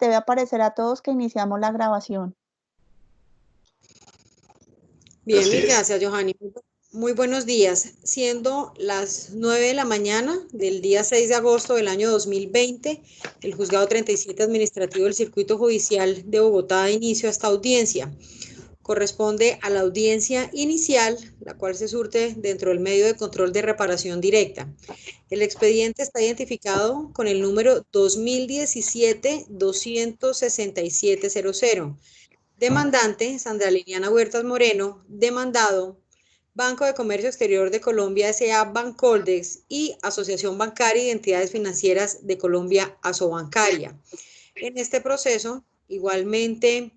debe aparecer a todos que iniciamos la grabación. Bien, mil gracias, Johanny. Muy buenos días. Siendo las 9 de la mañana del día 6 de agosto del año 2020, el Juzgado 37 Administrativo del Circuito Judicial de Bogotá da inicio a esta audiencia. Corresponde a la audiencia inicial, la cual se surte dentro del medio de control de reparación directa. El expediente está identificado con el número 2017-26700. Demandante, Sandra Liliana Huertas Moreno. Demandado, Banco de Comercio Exterior de Colombia S.A. Bancoldex y Asociación Bancaria y Entidades Financieras de Colombia, Asobancaria. En este proceso, igualmente,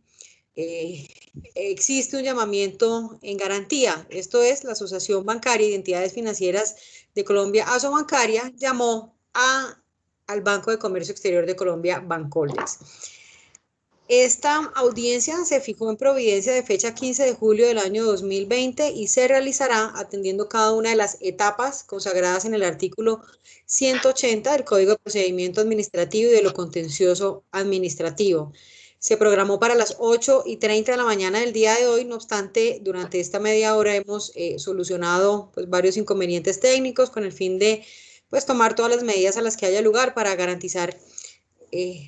existe un llamamiento en garantía. Esto es, la Asociación Bancaria y Entidades Financieras de Colombia, Asobancaria, llamó al Banco de Comercio Exterior de Colombia, Bancoldex. Esta audiencia se fijó en Providencia de fecha 15 de julio del año 2020 y se realizará atendiendo cada una de las etapas consagradas en el artículo 180 del Código de Procedimiento Administrativo y de lo Contencioso Administrativo. Se programó para las 8:30 de la mañana del día de hoy, no obstante, durante esta media hora hemos solucionado varios inconvenientes técnicos con el fin de tomar todas las medidas a las que haya lugar para garantizar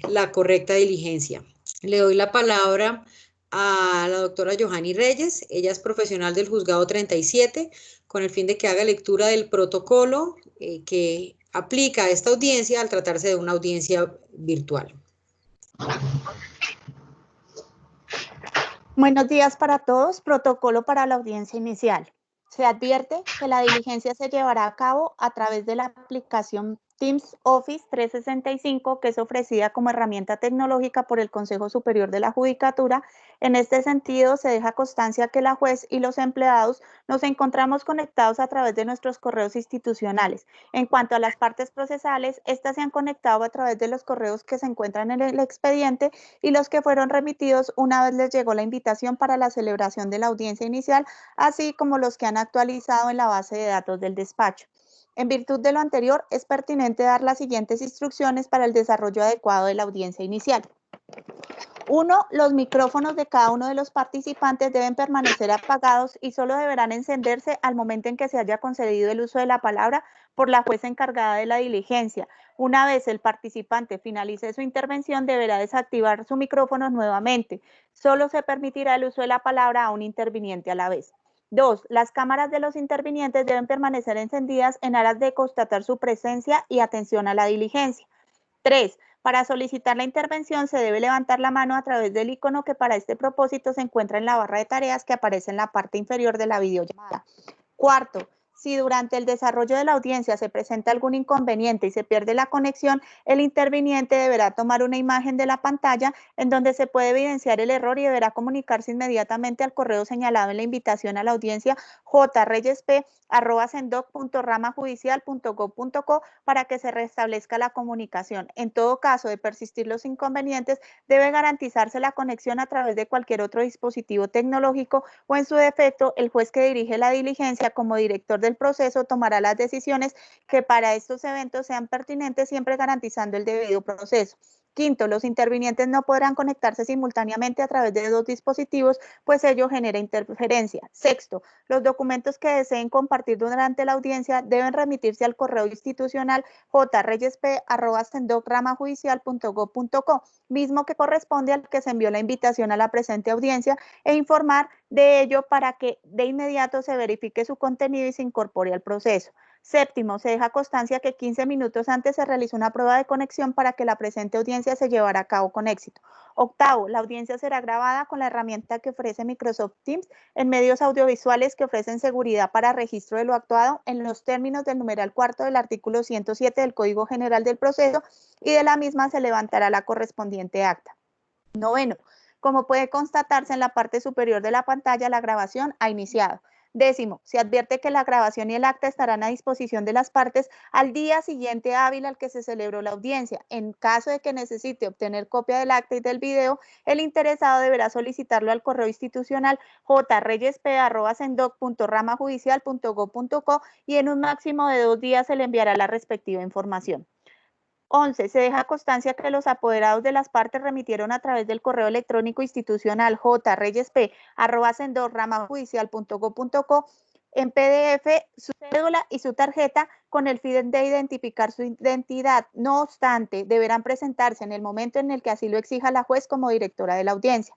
la correcta diligencia. Le doy la palabra a la doctora Johanny Reyes. Ella es profesional del Juzgado 37, con el fin de que haga lectura del protocolo que aplica a esta audiencia al tratarse de una audiencia virtual. Buenos días para todos. Protocolo para la audiencia inicial. Se advierte que la diligencia se llevará a cabo a través de la aplicación Teams Office 365, que es ofrecida como herramienta tecnológica por el Consejo Superior de la Judicatura. En este sentido, se deja constancia que la juez y los empleados nos encontramos conectados a través de nuestros correos institucionales. En cuanto a las partes procesales, estas se han conectado a través de los correos que se encuentran en el expediente y los que fueron remitidos una vez les llegó la invitación para la celebración de la audiencia inicial, así como los que han actualizado en la base de datos del despacho. En virtud de lo anterior, es pertinente dar las siguientes instrucciones para el desarrollo adecuado de la audiencia inicial. 1. Los micrófonos de cada uno de los participantes deben permanecer apagados y solo deberán encenderse al momento en que se haya concedido el uso de la palabra por la jueza encargada de la diligencia. Una vez el participante finalice su intervención, deberá desactivar su micrófono nuevamente. Solo se permitirá el uso de la palabra a un interviniente a la vez. 2. Las cámaras de los intervinientes deben permanecer encendidas en aras de constatar su presencia y atención a la diligencia. 3. Para solicitar la intervención se debe levantar la mano a través del icono que para este propósito se encuentra en la barra de tareas que aparece en la parte inferior de la videollamada. 4. Si durante el desarrollo de la audiencia se presenta algún inconveniente y se pierde la conexión, el interviniente deberá tomar una imagen de la pantalla en donde se puede evidenciar el error y deberá comunicarse inmediatamente al correo señalado en la invitación a la audiencia jreyesp@sendoc.ramajudicial.gov.co para que se restablezca la comunicación. En todo caso de persistir los inconvenientes, debe garantizarse la conexión a través de cualquier otro dispositivo tecnológico o en su defecto, el juez que dirige la diligencia como director del proceso tomará las decisiones que para estos eventos sean pertinentes, siempre garantizando el debido proceso. Quinto, los intervinientes no podrán conectarse simultáneamente a través de dos dispositivos, pues ello genera interferencia. Sexto, los documentos que deseen compartir durante la audiencia deben remitirse al correo institucional jreyesp@sendocramajudicial.gov.co, mismo que corresponde al que se envió la invitación a la presente audiencia, e informar de ello para que de inmediato se verifique su contenido y se incorpore al proceso. Séptimo, se deja constancia que 15 minutos antes se realizó una prueba de conexión para que la presente audiencia se llevara a cabo con éxito. Octavo, la audiencia será grabada con la herramienta que ofrece Microsoft Teams en medios audiovisuales que ofrecen seguridad para registro de lo actuado en los términos del numeral cuarto del artículo 107 del Código General del Proceso y de la misma se levantará la correspondiente acta. Noveno, como puede constatarse en la parte superior de la pantalla, la grabación ha iniciado. Décimo, se advierte que la grabación y el acta estarán a disposición de las partes al día siguiente hábil al que se celebró la audiencia. En caso de que necesite obtener copia del acta y del video, el interesado deberá solicitarlo al correo institucional jreyesp@sendoc.ramajudicial.gov.co y en un máximo de 2 días se le enviará la respectiva información. 11. Se deja constancia que los apoderados de las partes remitieron a través del correo electrónico institucional jreyesp@sendorramajudicial.go.co en PDF su cédula y su tarjeta con el fin de identificar su identidad. No obstante, deberán presentarse en el momento en el que así lo exija la juez como directora de la audiencia.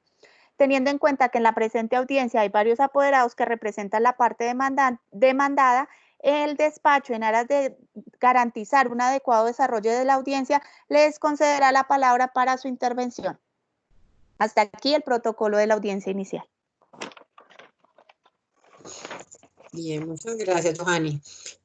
Teniendo en cuenta que en la presente audiencia hay varios apoderados que representan la parte demandada, el despacho, en aras de garantizar un adecuado desarrollo de la audiencia, les concederá la palabra para su intervención. Hasta aquí el protocolo de la audiencia inicial. Bien, muchas gracias, Johanny.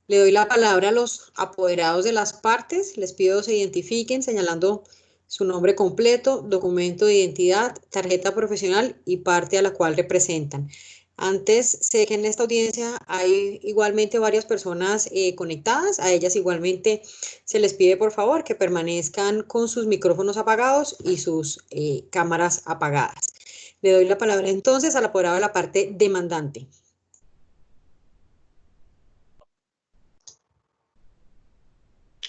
Le doy la palabra a los apoderados de las partes. Les pido se identifiquen señalando su nombre completo, documento de identidad, tarjeta profesional y parte a la cual representan. Antes, sé que en esta audiencia hay igualmente varias personas conectadas. A ellas igualmente se les pide, por favor, que permanezcan con sus micrófonos apagados y sus cámaras apagadas. Le doy la palabra entonces al apoderado de la parte demandante.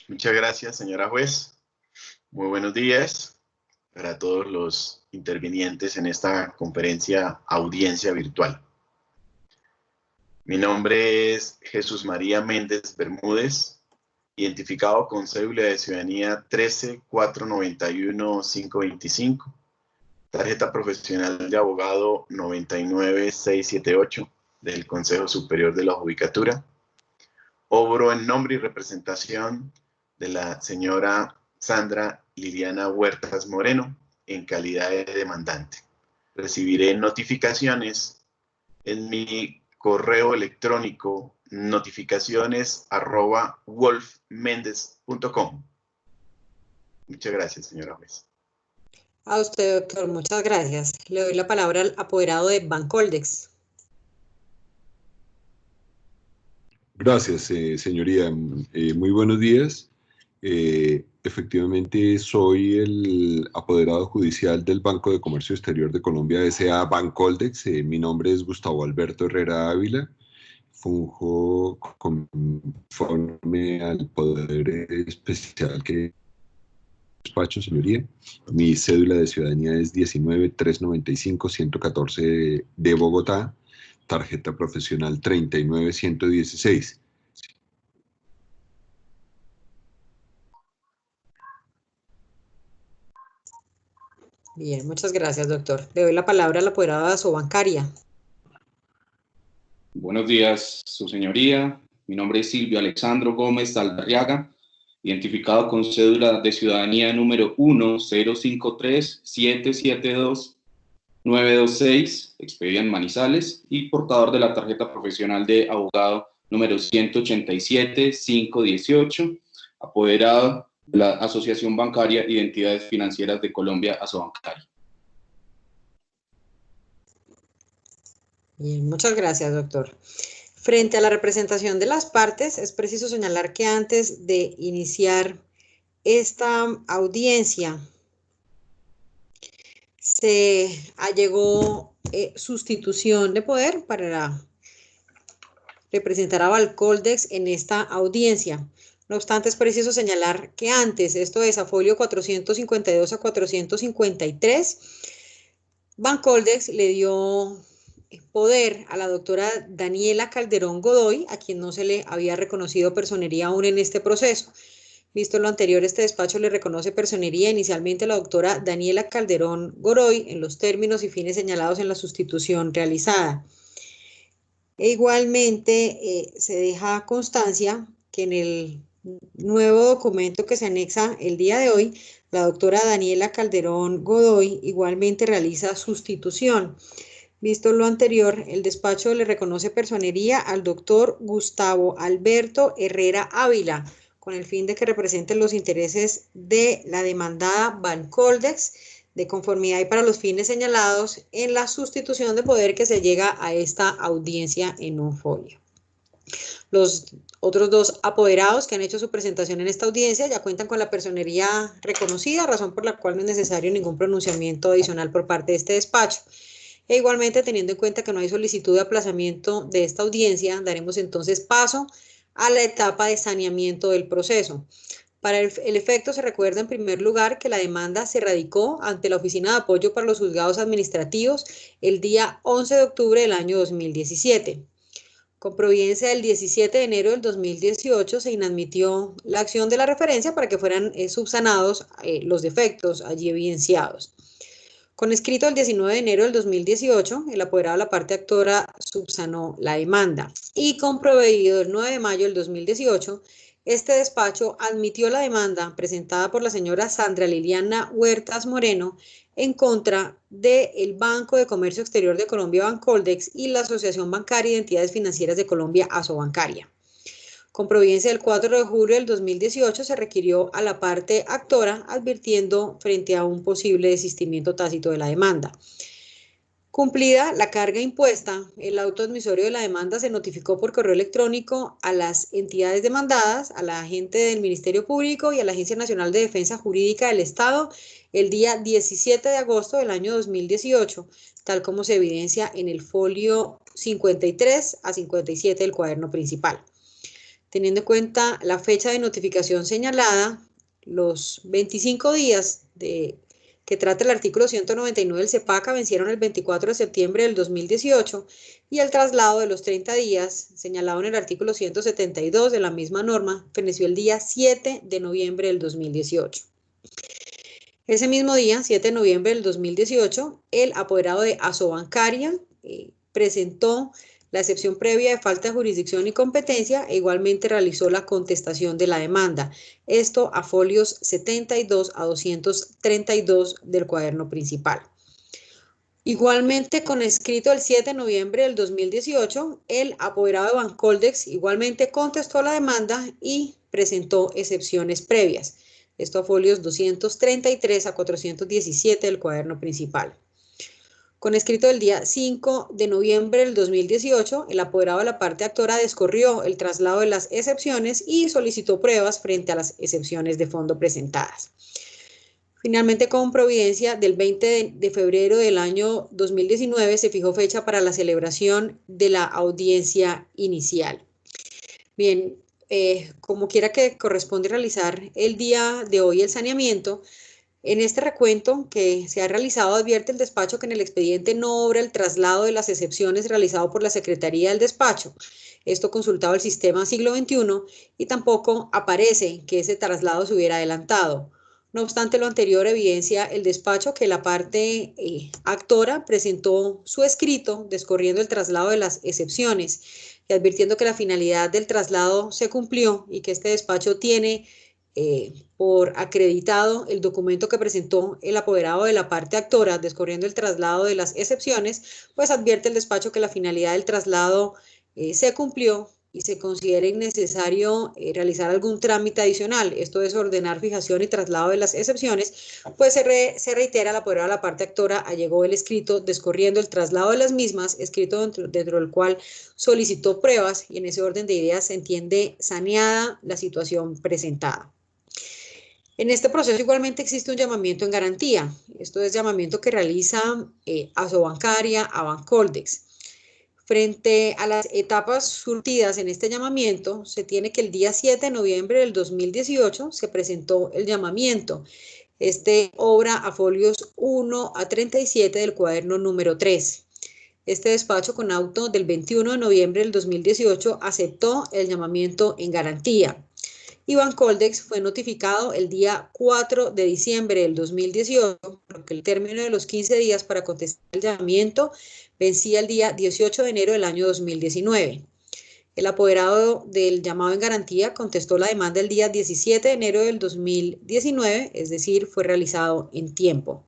Muchas gracias, señora juez. Muy buenos días para todos los intervinientes en esta conferencia audiencia virtual. Mi nombre es Jesús María Méndez Bermúdez, identificado con cédula de ciudadanía 13491525, tarjeta profesional de abogado 99678 del Consejo Superior de la Judicatura. Obro en nombre y representación de la señora Sandra Liliana Huertas Moreno, en calidad de demandante. Recibiré notificaciones en mi correo electrónico notificaciones@wolfmendez.com. Muchas gracias, señora juez. A usted, doctor, muchas gracias. Le doy la palabra al apoderado de Bancoldex. Gracias, señoría. Muy buenos días. Efectivamente, soy el apoderado judicial del Banco de Comercio Exterior de Colombia, S.A. Bancoldex. Mi nombre es Gustavo Alberto Herrera Ávila. Funjo conforme al poder especial que despacho, señoría. Mi cédula de ciudadanía es 19-395-114 de Bogotá. Tarjeta profesional 39116. Bien, muchas gracias, doctor. Le doy la palabra al apoderado de Asobancaria. Buenos días, su señoría. Mi nombre es Silvio Alexandro Gómez Saldarriaga, identificado con cédula de ciudadanía número 1-053-772-926, expediente Manizales, y portador de la tarjeta profesional de abogado número 187-518, apoderado de la Asociación Bancaria y de Entidades Financieras de Colombia, Asobancaria. Bien, muchas gracias, doctor. Frente a la representación de las partes, es preciso señalar que antes de iniciar esta audiencia, se allegó sustitución de poder para representar a Bancoldex en esta audiencia. No obstante, es preciso señalar que antes, esto es a folio 452 a 453, Bancoldex le dio poder a la doctora Daniela Calderón Godoy, a quien no se le había reconocido personería aún en este proceso. Visto lo anterior, este despacho le reconoce personería inicialmente a la doctora Daniela Calderón Godoy en los términos y fines señalados en la sustitución realizada. E igualmente se deja constancia que en el nuevo documento que se anexa el día de hoy, la doctora Daniela Calderón Godoy igualmente realiza sustitución. Visto lo anterior, el despacho le reconoce personería al doctor Gustavo Alberto Herrera Ávila, con el fin de que represente los intereses de la demandada Bancoldex, de conformidad y para los fines señalados en la sustitución de poder que se llega a esta audiencia en un folio. Los otros dos apoderados que han hecho su presentación en esta audiencia ya cuentan con la personería reconocida, razón por la cual no es necesario ningún pronunciamiento adicional por parte de este despacho. E igualmente, teniendo en cuenta que no hay solicitud de aplazamiento de esta audiencia, daremos entonces paso a la etapa de saneamiento del proceso. Para el efecto, se recuerda en primer lugar que la demanda se radicó ante la Oficina de Apoyo para los Juzgados Administrativos el día 11 de octubre del año 2017. Con providencia del 17 de enero del 2018 se inadmitió la acción de la referencia para que fueran subsanados los defectos allí evidenciados. Con escrito el 19 de enero del 2018, el apoderado de la parte actora subsanó la demanda y con proveído el 9 de mayo del 2018, este despacho admitió la demanda presentada por la señora Sandra Liliana Huertas Moreno en contra del Banco de Comercio Exterior de Colombia, Bancoldex, y la Asociación Bancaria de Entidades Financieras de Colombia, Asobancaria. Con providencia del 4 de julio del 2018 se requirió a la parte actora advirtiendo frente a un posible desistimiento tácito de la demanda. Cumplida la carga impuesta, el auto admisorio de la demanda se notificó por correo electrónico a las entidades demandadas, a la agente del Ministerio Público y a la Agencia Nacional de Defensa Jurídica del Estado el día 17 de agosto del año 2018, tal como se evidencia en el folio 53 a 57 del cuaderno principal. Teniendo en cuenta la fecha de notificación señalada, los 25 días que trata el artículo 199 del CEPACA vencieron el 24 de septiembre del 2018 y el traslado de los 30 días señalado en el artículo 172 de la misma norma feneció el día 7 de noviembre del 2018. Ese mismo día, 7 de noviembre del 2018, el apoderado de Asobancaria presentó la excepción previa de falta de jurisdicción y competencia e igualmente realizó la contestación de la demanda. Esto a folios 72 a 232 del cuaderno principal. Igualmente, con escrito el 7 de noviembre del 2018, el apoderado de Bancoldex igualmente contestó la demanda y presentó excepciones previas. Esto a folios 233 a 417 del cuaderno principal. Con escrito del día 5 de noviembre del 2018, el apoderado de la parte actora descorrió el traslado de las excepciones y solicitó pruebas frente a las excepciones de fondo presentadas. Finalmente, con providencia del 20 de febrero del año 2019, se fijó fecha para la celebración de la audiencia inicial. Bien, como quiera que corresponde realizar el día de hoy el saneamiento, en este recuento que se ha realizado advierte el despacho que en el expediente no obra el traslado de las excepciones realizado por la Secretaría del Despacho. Esto consultado el sistema siglo XXI y tampoco aparece que ese traslado se hubiera adelantado. No obstante lo anterior, evidencia el despacho que la parte actora presentó su escrito descorriendo el traslado de las excepciones y advirtiendo que la finalidad del traslado se cumplió y que este despacho tiene por acreditado el documento que presentó el apoderado de la parte actora descorriendo el traslado de las excepciones, pues advierte el despacho que la finalidad del traslado se cumplió y se considera innecesario realizar algún trámite adicional, esto es ordenar fijación y traslado de las excepciones, pues se reitera al apoderado de la parte actora allegó el escrito descorriendo el traslado de las mismas, escrito dentro del cual solicitó pruebas y en ese orden de ideas se entiende saneada la situación presentada. En este proceso igualmente existe un llamamiento en garantía. Esto es llamamiento que realiza Asobancaria a Bancoldex. Frente a las etapas surtidas en este llamamiento, se tiene que el día 7 de noviembre del 2018 se presentó el llamamiento. Este obra a folios 1 a 37 del cuaderno número 3. Este despacho con auto del 21 de noviembre del 2018 aceptó el llamamiento en garantía. Y Bancoldex fue notificado el día 4 de diciembre del 2018, porque el término de los 15 días para contestar el llamamiento vencía el día 18 de enero del año 2019. El apoderado del llamado en garantía contestó la demanda el día 17 de enero del 2019, es decir, fue realizado en tiempo.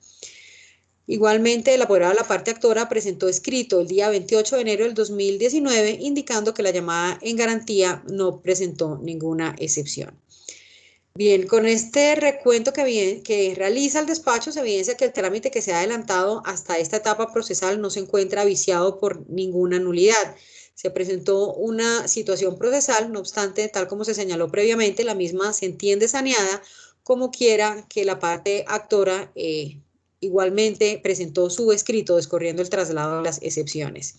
Igualmente, el apoderado de la parte actora presentó escrito el día 28 de enero del 2019, indicando que la llamada en garantía no presentó ninguna excepción. Bien, con este recuento que realiza el despacho, se evidencia que el trámite que se ha adelantado hasta esta etapa procesal no se encuentra viciado por ninguna nulidad. Se presentó una situación procesal, no obstante, tal como se señaló previamente, la misma se entiende saneada, como quiera que la parte actora igualmente presentó su escrito descorriendo el traslado de las excepciones.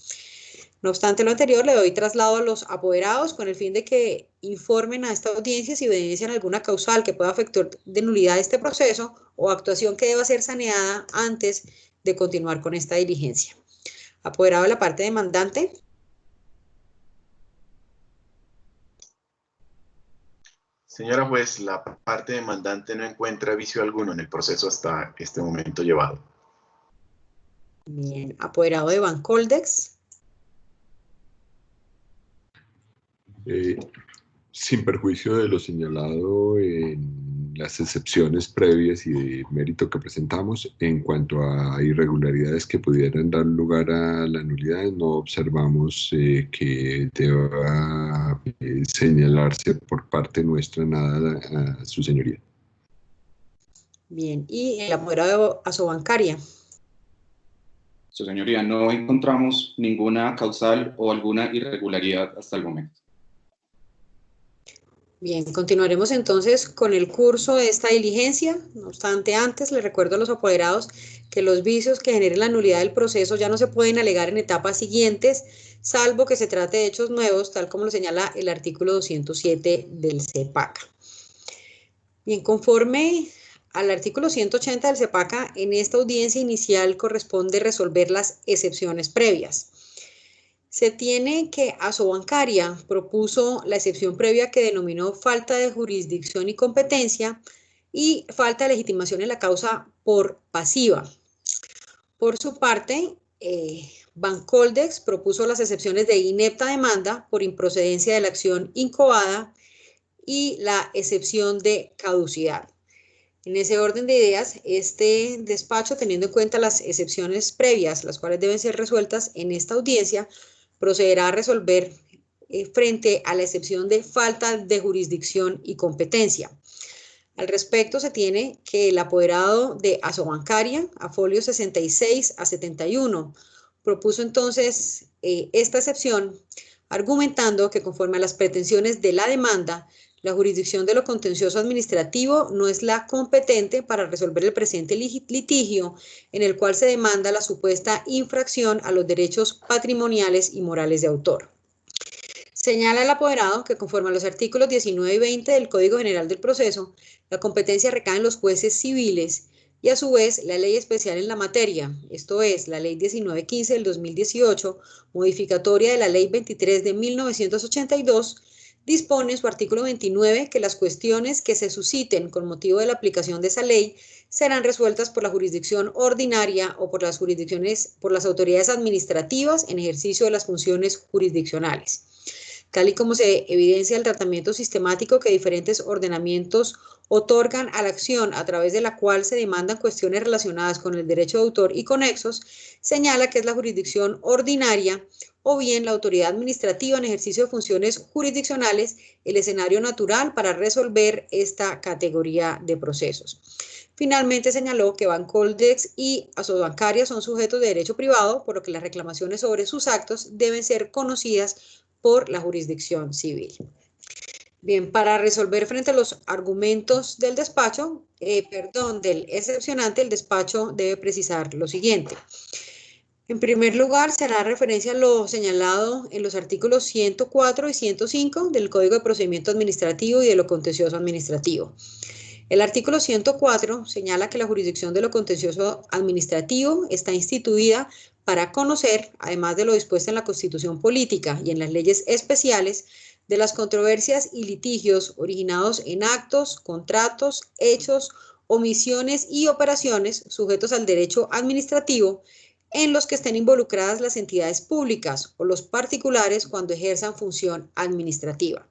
No obstante lo anterior, le doy traslado a los apoderados con el fin de que informen a esta audiencia si evidencian alguna causal que pueda afectar de nulidad este proceso o actuación que deba ser saneada antes de continuar con esta diligencia. Apoderado de la parte demandante. Señora juez, la parte demandante no encuentra vicio alguno en el proceso hasta este momento llevado. Bien, apoderado de Bancoldex. Sin perjuicio de lo señalado en las excepciones previas y de mérito que presentamos, en cuanto a irregularidades que pudieran dar lugar a la nulidad, no observamos que deba señalarse por parte nuestra nada a su señoría. Bien, y el apoderado de Asobancaria. Su señoría, no encontramos ninguna causal o alguna irregularidad hasta el momento. Bien, continuaremos entonces con el curso de esta diligencia. No obstante, antes les recuerdo a los apoderados que los vicios que generen la nulidad del proceso ya no se pueden alegar en etapas siguientes, salvo que se trate de hechos nuevos, tal como lo señala el artículo 207 del CEPACA. Bien, conforme al artículo 180 del CEPACA, en esta audiencia inicial corresponde resolver las excepciones previas. Se tiene que Asobancaria propuso la excepción previa que denominó falta de jurisdicción y competencia y falta de legitimación en la causa por pasiva. Por su parte, Bancoldex propuso las excepciones de inepta demanda por improcedencia de la acción incoada y la excepción de caducidad. En ese orden de ideas, este despacho, teniendo en cuenta las excepciones previas, las cuales deben ser resueltas en esta audiencia, procederá a resolver frente a la excepción de falta de jurisdicción y competencia. Al respecto, se tiene que el apoderado de Asobancaria, a folio 66 a 71, propuso entonces esta excepción, argumentando que conforme a las pretensiones de la demanda, la jurisdicción de lo contencioso administrativo no es la competente para resolver el presente litigio en el cual se demanda la supuesta infracción a los derechos patrimoniales y morales de autor. Señala el apoderado que conforme a los artículos 19 y 20 del Código General del Proceso, la competencia recae en los jueces civiles y a su vez la ley especial en la materia, esto es, la ley 1915 del 2018, modificatoria de la ley 23 de 1982, dispone en su artículo 29 que las cuestiones que se susciten con motivo de la aplicación de esa ley serán resueltas por la jurisdicción ordinaria o por las autoridades administrativas en ejercicio de las funciones jurisdiccionales. Tal y como se evidencia el tratamiento sistemático que diferentes ordenamientos otorgan a la acción a través de la cual se demandan cuestiones relacionadas con el derecho de autor y conexos, señala que es la jurisdicción ordinaria o bien la autoridad administrativa en ejercicio de funciones jurisdiccionales el escenario natural para resolver esta categoría de procesos. Finalmente señaló que Bancoldex y Asobancaria son sujetos de derecho privado, por lo que las reclamaciones sobre sus actos deben ser conocidas por la jurisdicción civil. Bien, para resolver frente a los argumentos del despacho, del excepcionante, el despacho debe precisar lo siguiente. En primer lugar, se hará referencia a lo señalado en los artículos 104 y 105 del Código de Procedimiento Administrativo y de lo Contencioso Administrativo. El artículo 104 señala que la jurisdicción de lo contencioso administrativo está instituida para conocer, además de lo dispuesto en la Constitución Política y en las leyes especiales, de las controversias y litigios originados en actos, contratos, hechos, omisiones y operaciones sujetos al derecho administrativo en los que estén involucradas las entidades públicas o los particulares cuando ejerzan función administrativa.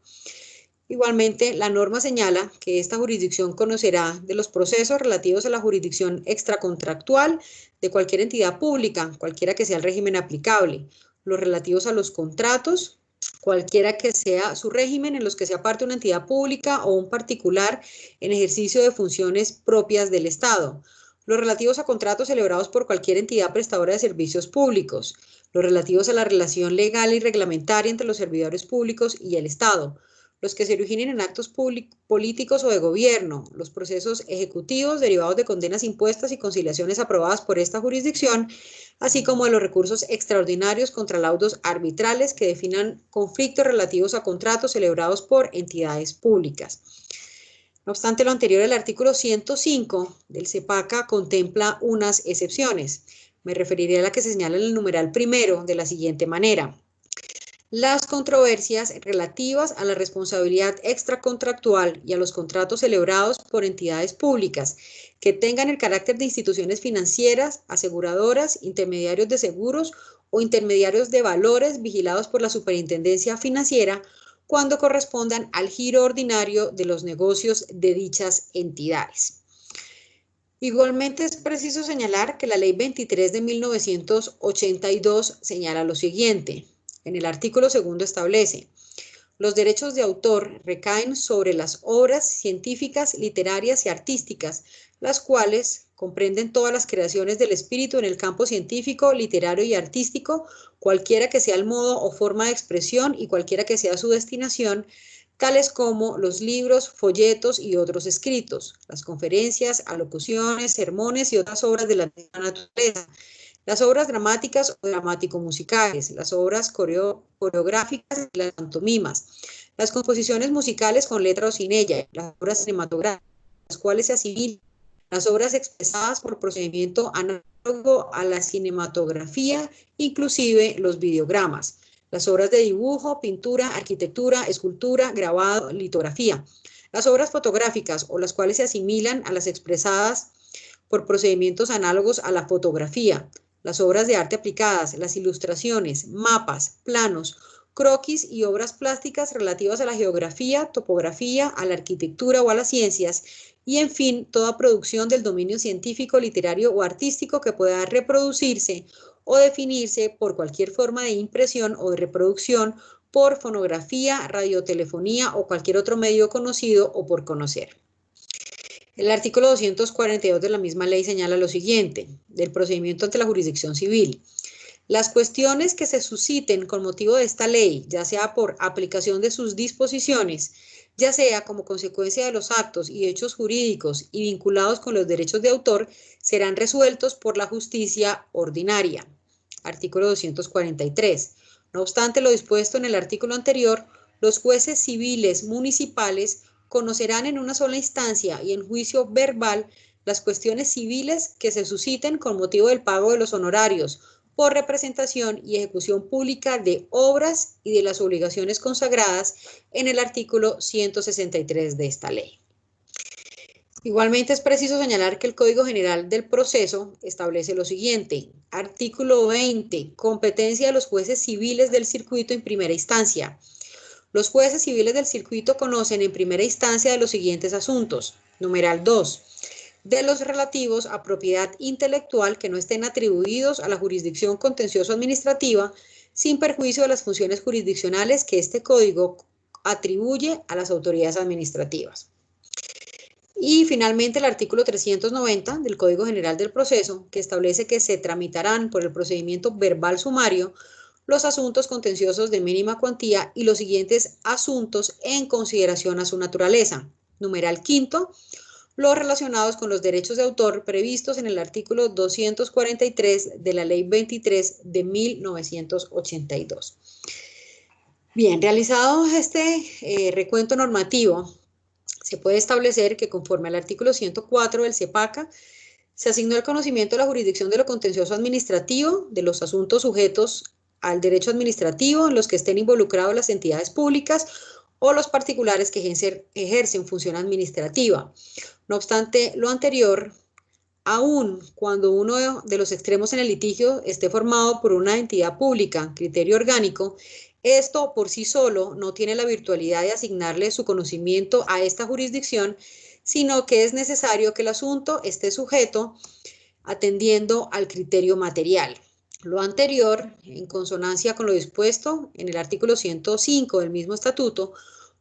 Igualmente, la norma señala que esta jurisdicción conocerá de los procesos relativos a la jurisdicción extracontractual de cualquier entidad pública, cualquiera que sea el régimen aplicable, los relativos a los contratos, cualquiera que sea su régimen en los que sea parte de una entidad pública o un particular en ejercicio de funciones propias del Estado, los relativos a contratos celebrados por cualquier entidad prestadora de servicios públicos, los relativos a la relación legal y reglamentaria entre los servidores públicos y el Estado, los que se originen en actos políticos o de gobierno, los procesos ejecutivos derivados de condenas impuestas y conciliaciones aprobadas por esta jurisdicción, así como de los recursos extraordinarios contra laudos arbitrales que definan conflictos relativos a contratos celebrados por entidades públicas. No obstante lo anterior, el artículo 105 del CEPACA contempla unas excepciones. Me referiré a la que se señala en el numeral primero de la siguiente manera. Las controversias relativas a la responsabilidad extracontractual y a los contratos celebrados por entidades públicas que tengan el carácter de instituciones financieras, aseguradoras, intermediarios de seguros o intermediarios de valores vigilados por la Superintendencia Financiera cuando correspondan al giro ordinario de los negocios de dichas entidades. Igualmente es preciso señalar que la Ley 23 de 1982 señala lo siguiente. En el artículo segundo establece: los derechos de autor recaen sobre las obras científicas, literarias y artísticas, las cuales comprenden todas las creaciones del espíritu en el campo científico, literario y artístico, cualquiera que sea el modo o forma de expresión y cualquiera que sea su destinación, tales como los libros, folletos y otros escritos, las conferencias, alocuciones, sermones y otras obras de la naturaleza, las obras dramáticas o dramático-musicales, las obras coreográficas y las pantomimas, las composiciones musicales con letra o sin ella, las obras cinematográficas, las cuales se asimilan, las obras expresadas por procedimiento análogo a la cinematografía, inclusive los videogramas, las obras de dibujo, pintura, arquitectura, escultura, grabado, litografía, las obras fotográficas o las cuales se asimilan a las expresadas por procedimientos análogos a la fotografía, las obras de arte aplicadas, las ilustraciones, mapas, planos, croquis y obras plásticas relativas a la geografía, topografía, a la arquitectura o a las ciencias, y en fin, toda producción del dominio científico, literario o artístico que pueda reproducirse o definirse por cualquier forma de impresión o de reproducción por fonografía, radiotelefonía o cualquier otro medio conocido o por conocer. El artículo 242 de la misma ley señala lo siguiente, del procedimiento ante la jurisdicción civil. Las cuestiones que se susciten con motivo de esta ley, ya sea por aplicación de sus disposiciones, ya sea como consecuencia de los actos y hechos jurídicos y vinculados con los derechos de autor, serán resueltos por la justicia ordinaria. Artículo 243. No obstante lo dispuesto en el artículo anterior, los jueces civiles municipales conocerán en una sola instancia y en juicio verbal las cuestiones civiles que se susciten con motivo del pago de los honorarios por representación y ejecución pública de obras y de las obligaciones consagradas en el artículo 163 de esta ley. Igualmente es preciso señalar que el Código General del Proceso establece lo siguiente. Artículo 20. Competencia de los jueces civiles del circuito en primera instancia. Los jueces civiles del circuito conocen en primera instancia de los siguientes asuntos. Numeral 2. De los relativos a propiedad intelectual que no estén atribuidos a la jurisdicción contencioso-administrativa, sin perjuicio de las funciones jurisdiccionales que este código atribuye a las autoridades administrativas. Y finalmente el artículo 390 del Código General del Proceso, que establece que se tramitarán por el procedimiento verbal sumario los asuntos contenciosos de mínima cuantía y los siguientes asuntos en consideración a su naturaleza. Numeral quinto, los relacionados con los derechos de autor previstos en el artículo 243 de la Ley 23 de 1982. Bien, realizado este recuento normativo, se puede establecer que conforme al artículo 104 del CEPACA, se asignó el conocimiento de la jurisdicción de lo contencioso administrativo de los asuntos sujetos al derecho administrativo en los que estén involucrados las entidades públicas o los particulares que ejercen función administrativa. No obstante lo anterior, aun cuando uno de los extremos en el litigio esté formado por una entidad pública, criterio orgánico, esto por sí solo no tiene la virtualidad de asignarle su conocimiento a esta jurisdicción, sino que es necesario que el asunto esté sujeto atendiendo al criterio material. Lo anterior, en consonancia con lo dispuesto en el artículo 105 del mismo estatuto,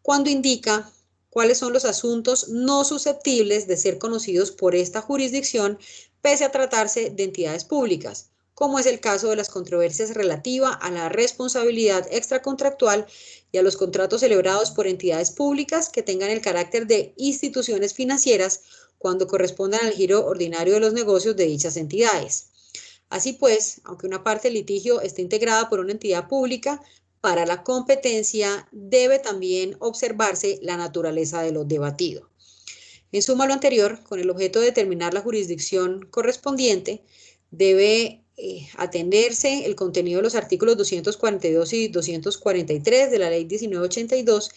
cuando indica cuáles son los asuntos no susceptibles de ser conocidos por esta jurisdicción, pese a tratarse de entidades públicas, como es el caso de las controversias relativas a la responsabilidad extracontractual y a los contratos celebrados por entidades públicas que tengan el carácter de instituciones financieras cuando correspondan al giro ordinario de los negocios de dichas entidades. Así pues, aunque una parte del litigio esté integrada por una entidad pública, para la competencia debe también observarse la naturaleza de lo debatido. En suma lo anterior, con el objeto de determinar la jurisdicción correspondiente, debe atenderse el contenido de los artículos 242 y 243 de la Ley 1982,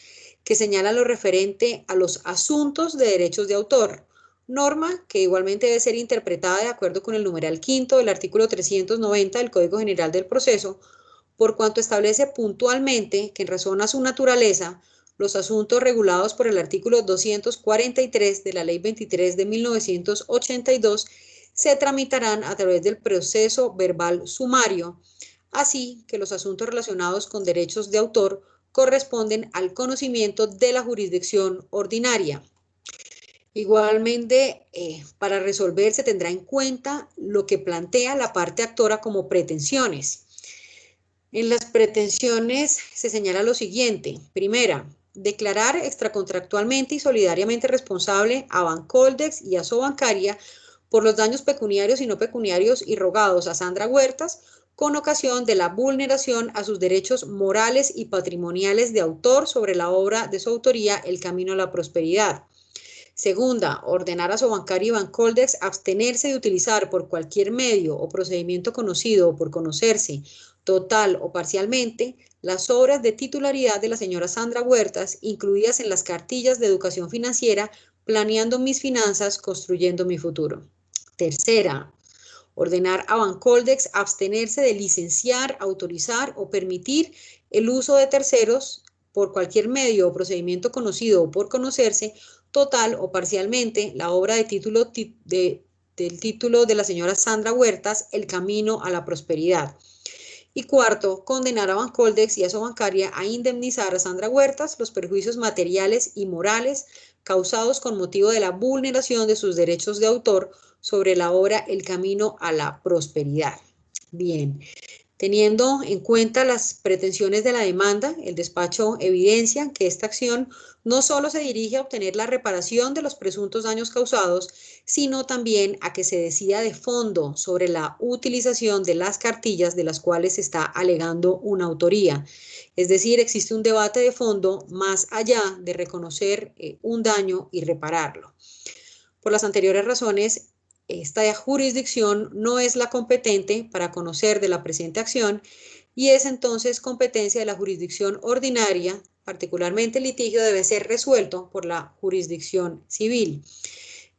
que señala lo referente a los asuntos de derechos de autor, norma que igualmente debe ser interpretada de acuerdo con el numeral quinto del artículo 390 del Código General del Proceso, por cuanto establece puntualmente que en razón a su naturaleza, los asuntos regulados por el artículo 243 de la Ley 23 de 1982 se tramitarán a través del proceso verbal sumario, así que los asuntos relacionados con derechos de autor corresponden al conocimiento de la jurisdicción ordinaria. Igualmente, para resolver se tendrá en cuenta lo que plantea la parte actora como pretensiones. En las pretensiones se señala lo siguiente. Primera, declarar extracontractualmente y solidariamente responsable a Bancoldex y a Sobancaria por los daños pecuniarios y no pecuniarios irrogados a Sandra Huertas con ocasión de la vulneración a sus derechos morales y patrimoniales de autor sobre la obra de su autoría El Camino a la Prosperidad. Segunda, ordenar a Sobancaria y Bancoldex abstenerse de utilizar por cualquier medio o procedimiento conocido o por conocerse, total o parcialmente, las obras de titularidad de la señora Sandra Huertas, incluidas en las cartillas de educación financiera, Planeando mis finanzas, construyendo mi futuro. Tercera, ordenar a Bancoldex abstenerse de licenciar, autorizar o permitir el uso de terceros por cualquier medio o procedimiento conocido o por conocerse, total o parcialmente, la obra del título de la señora Sandra Huertas, El Camino a la Prosperidad. Y cuarto, condenar a Bancoldex y a Sobancaria a indemnizar a Sandra Huertas los perjuicios materiales y morales causados con motivo de la vulneración de sus derechos de autor sobre la obra El Camino a la Prosperidad. Bien, teniendo en cuenta las pretensiones de la demanda, el despacho evidencia que esta acción no solo se dirige a obtener la reparación de los presuntos daños causados, sino también a que se decida de fondo sobre la utilización de las cartillas de las cuales se está alegando una autoría. Es decir, existe un debate de fondo más allá de reconocer un daño y repararlo. Por las anteriores razones, esta jurisdicción no es la competente para conocer de la presente acción y es entonces competencia de la jurisdicción ordinaria, particularmente el litigio debe ser resuelto por la jurisdicción civil.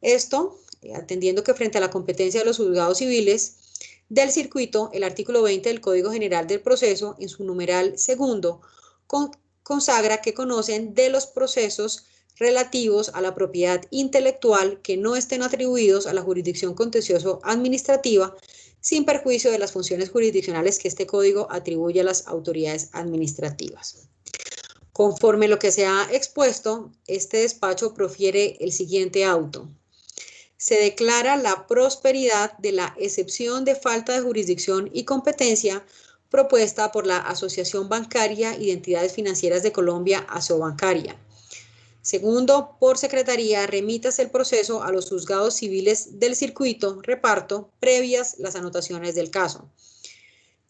Esto, atendiendo que frente a la competencia de los juzgados civiles del circuito, el artículo 20 del Código General del Proceso, en su numeral segundo, consagra que conocen de los procesos relativos a la propiedad intelectual que no estén atribuidos a la jurisdicción contencioso administrativa, sin perjuicio de las funciones jurisdiccionales que este código atribuye a las autoridades administrativas. Conforme lo que se ha expuesto, este despacho profiere el siguiente auto. Se declara la prosperidad de la excepción de falta de jurisdicción y competencia propuesta por la Asociación Bancaria y de Entidades Financieras de Colombia, Asobancaria. Segundo, por secretaría, remítase el proceso a los juzgados civiles del circuito, reparto, previas las anotaciones del caso.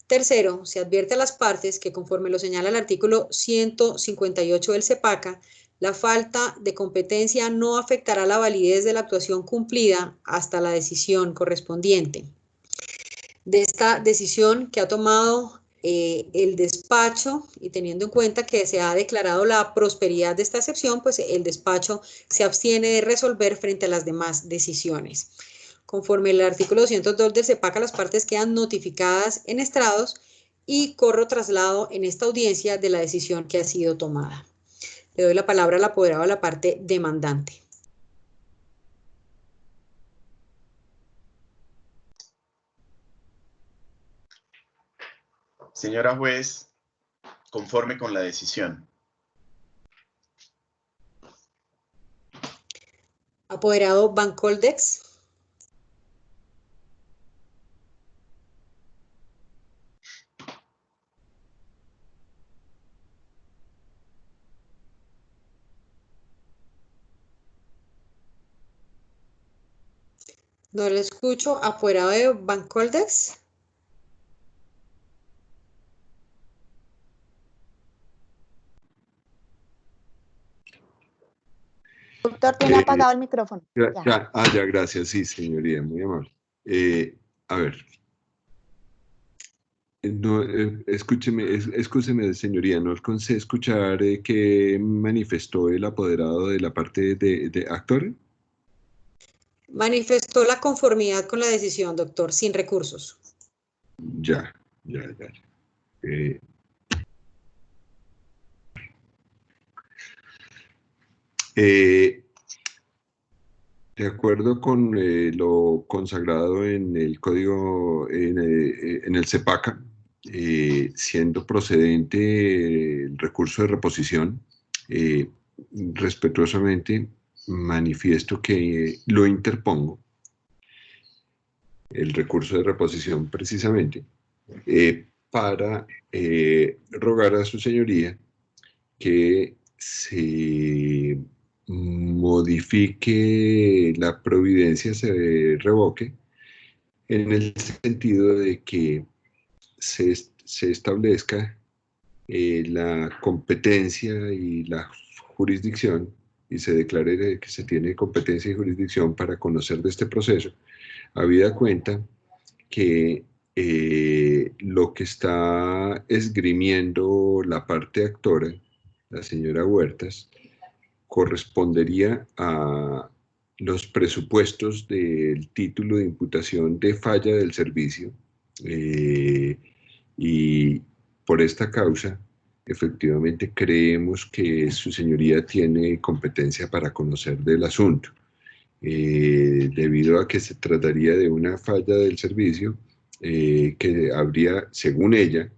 Tercero, se advierte a las partes que conforme lo señala el artículo 158 del CEPACA, la falta de competencia no afectará la validez de la actuación cumplida hasta la decisión correspondiente. De esta decisión que ha tomado el despacho y teniendo en cuenta que se ha declarado la prosperidad de esta excepción, pues el despacho se abstiene de resolver frente a las demás decisiones. Conforme el artículo 202 del CEPACA, las partes quedan notificadas en estrados y corro traslado en esta audiencia de la decisión que ha sido tomada. Le doy la palabra al apoderado de la parte demandante. Señora juez, conforme con la decisión. Apoderado Bancoldex. No le escucho. Apoderado de Bancoldex. Doctor, tiene apagado el micrófono. Ya, gracias, sí, señoría, muy amable. A ver. No, escúcheme, señoría, no alcancé a escuchar qué manifestó el apoderado de la parte de actor. Manifestó la conformidad con la decisión, doctor, sin recursos. Ya. De acuerdo con lo consagrado en el código, en el CEPACA, siendo procedente el recurso de reposición, respetuosamente manifiesto que lo interpongo, el recurso de reposición precisamente, para rogar a su señoría que se modifique la providencia, se revoque, en el sentido de que se establezca la competencia y la jurisdicción, y se declare que se tiene competencia y jurisdicción para conocer de este proceso, habida cuenta que lo que está esgrimiendo la parte actora, la señora Huertas, correspondería a los presupuestos del título de imputación de falla del servicio, y por esta causa efectivamente creemos que su señoría tiene competencia para conocer del asunto. Debido a que se trataría de una falla del servicio que habría, según ella,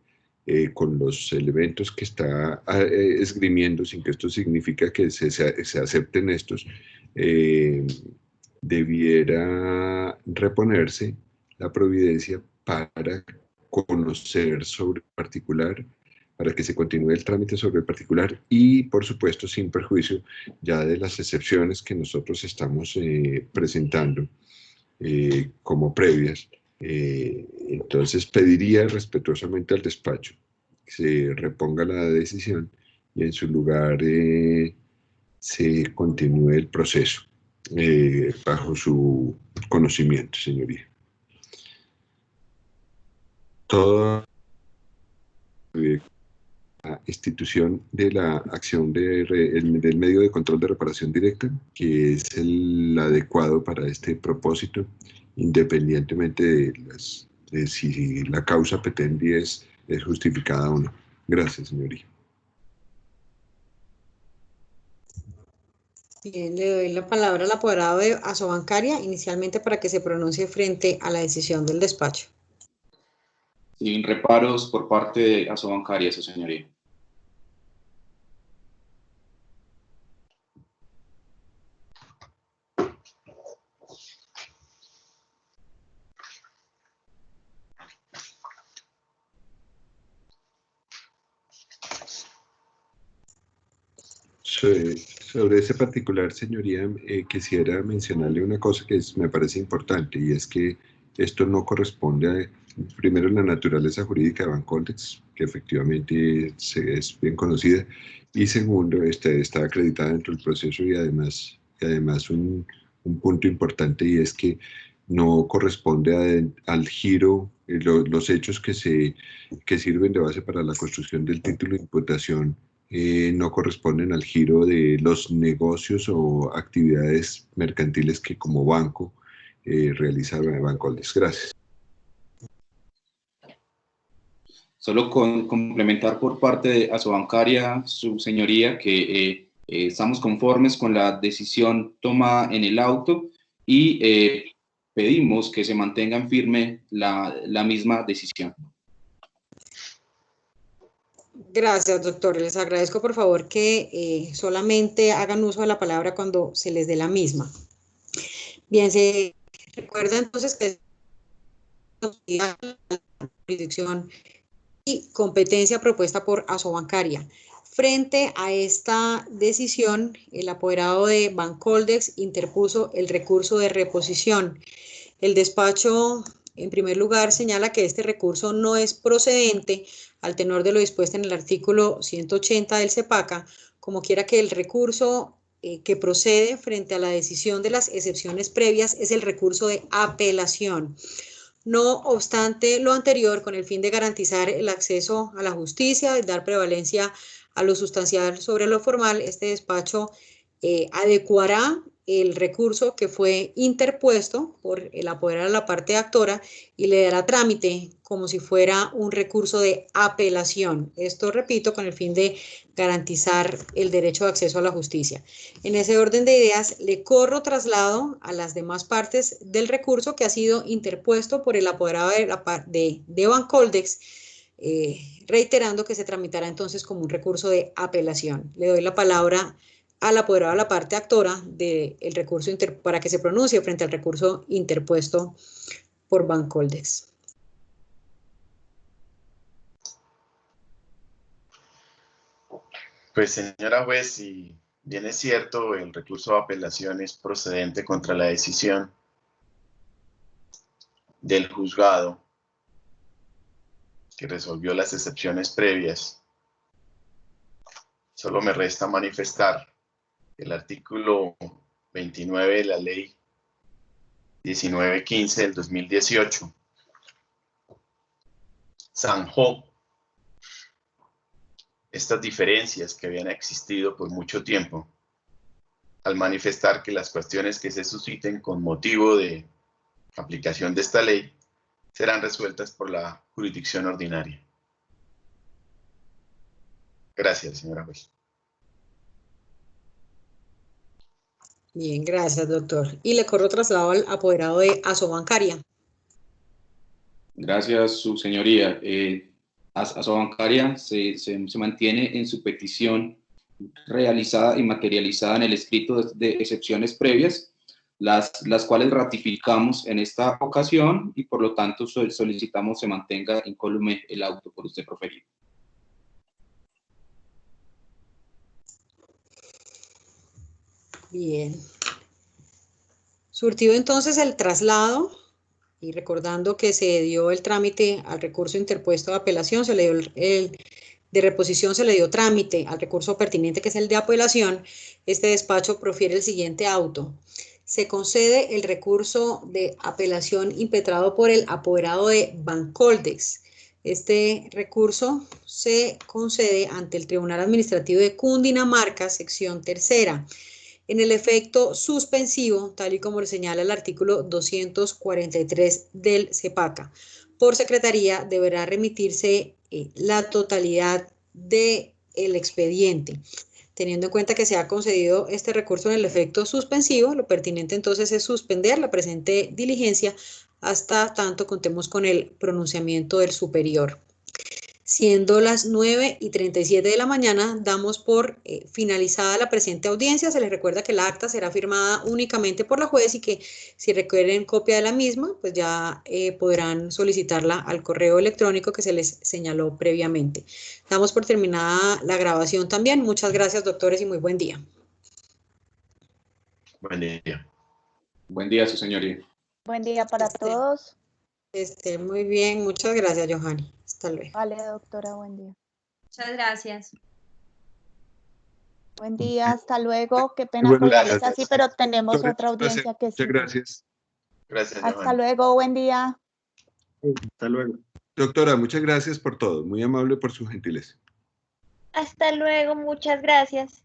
con los elementos que está esgrimiendo, sin que esto significa que se acepten estos, debiera reponerse la providencia para conocer sobre el particular, para que se continúe el trámite sobre el particular y, por supuesto, sin perjuicio ya de las excepciones que nosotros estamos presentando como previas. Entonces pediría respetuosamente al despacho que se reponga la decisión y en su lugar se continúe el proceso bajo su conocimiento, señoría. Toda la institución de la acción del medio de control de reparación directa, que es el adecuado para este propósito, independientemente de si la causa petendi es justificada o no. Gracias, señoría. Bien, le doy la palabra al apoderado de Asobancaria, inicialmente para que se pronuncie frente a la decisión del despacho. Sin reparos por parte de Asobancaria, su señoría. Sobre ese particular, señoría, quisiera mencionarle una cosa que me parece importante, y es que esto no corresponde a, primero, la naturaleza jurídica de Bancoldex, que efectivamente es bien conocida, y segundo, está acreditada dentro del proceso, y además un punto importante, y es que no corresponde al giro, los hechos que sirven de base para la construcción del título de imputación no corresponden al giro de los negocios o actividades mercantiles que como banco realiza Bancoldex. Gracias. Solo complementar por parte de Asobancaria, su señoría, que estamos conformes con la decisión tomada en el auto y pedimos que se mantenga en firme la misma decisión. Gracias, doctor. Les agradezco, por favor, que solamente hagan uso de la palabra cuando se les dé la misma. Bien, se recuerda entonces que la jurisdicción y competencia propuesta por Asobancaria. Frente a esta decisión, el apoderado de Bancoldex interpuso el recurso de reposición. El despacho, en primer lugar, señala que este recurso no es procedente al tenor de lo dispuesto en el artículo 180 del CEPACA, como quiera que el recurso que procede frente a la decisión de las excepciones previas es el recurso de apelación. No obstante lo anterior, con el fin de garantizar el acceso a la justicia y dar prevalencia a lo sustancial sobre lo formal, este despacho adecuará el recurso que fue interpuesto por el apoderado de la parte actora y le dará trámite como si fuera un recurso de apelación. Esto, repito, con el fin de garantizar el derecho de acceso a la justicia. En ese orden de ideas, le corro traslado a las demás partes del recurso que ha sido interpuesto por el apoderado de Bancoldex, reiterando que se tramitará entonces como un recurso de apelación. Le doy la palabra al apoderado de la parte actora del recurso para que se pronuncie frente al recurso interpuesto por Bancoldex. Pues señora juez, si bien es cierto, el recurso de apelación es procedente contra la decisión del juzgado que resolvió las excepciones previas, solo me resta manifestar el artículo 29 de la ley 1915 del 2018 zanjó estas diferencias que habían existido por mucho tiempo, al manifestar que las cuestiones que se susciten con motivo de aplicación de esta ley serán resueltas por la jurisdicción ordinaria. Gracias, señora juez. Bien, gracias, doctor. Y le corro traslado al apoderado de Asobancaria. Gracias, su señoría. Asobancaria se mantiene en su petición realizada y materializada en el escrito de excepciones previas, las cuales ratificamos en esta ocasión y por lo tanto solicitamos se mantenga incólume el auto por usted proferido. Bien. Surtido entonces el traslado y recordando que se dio el trámite al recurso interpuesto de apelación, se le dio de reposición, se le dio trámite al recurso pertinente que es el de apelación, este despacho profiere el siguiente auto. Se concede el recurso de apelación impetrado por el apoderado de Bancoldex. Este recurso se concede ante el Tribunal Administrativo de Cundinamarca, sección tercera. En el efecto suspensivo, tal y como lo señala el artículo 243 del CEPACA. Por secretaría deberá remitirse la totalidad del expediente. Teniendo en cuenta que se ha concedido este recurso en el efecto suspensivo, lo pertinente entonces es suspender la presente diligencia hasta tanto contemos con el pronunciamiento del superior. Siendo las 9:37 de la mañana, damos por finalizada la presente audiencia. Se les recuerda que la acta será firmada únicamente por la juez y que si requieren copia de la misma, pues ya podrán solicitarla al correo electrónico que se les señaló previamente. Damos por terminada la grabación también. Muchas gracias, doctores, y muy buen día. Buen día. Buen día, su señoría. Buen día para todos. Muy bien. Muchas gracias, Johanny. Hasta luego. Vale, doctora, buen día. Muchas gracias. Buen día, hasta luego. Qué pena Bueno, colgarles gracias. así, pero tenemos Doctora, otra audiencia que muchas sigue. gracias. Gracias, Hasta Johanny. luego, buen día. Hasta luego. Doctora, muchas gracias por todo. Muy amable por su gentileza. Hasta luego, muchas gracias.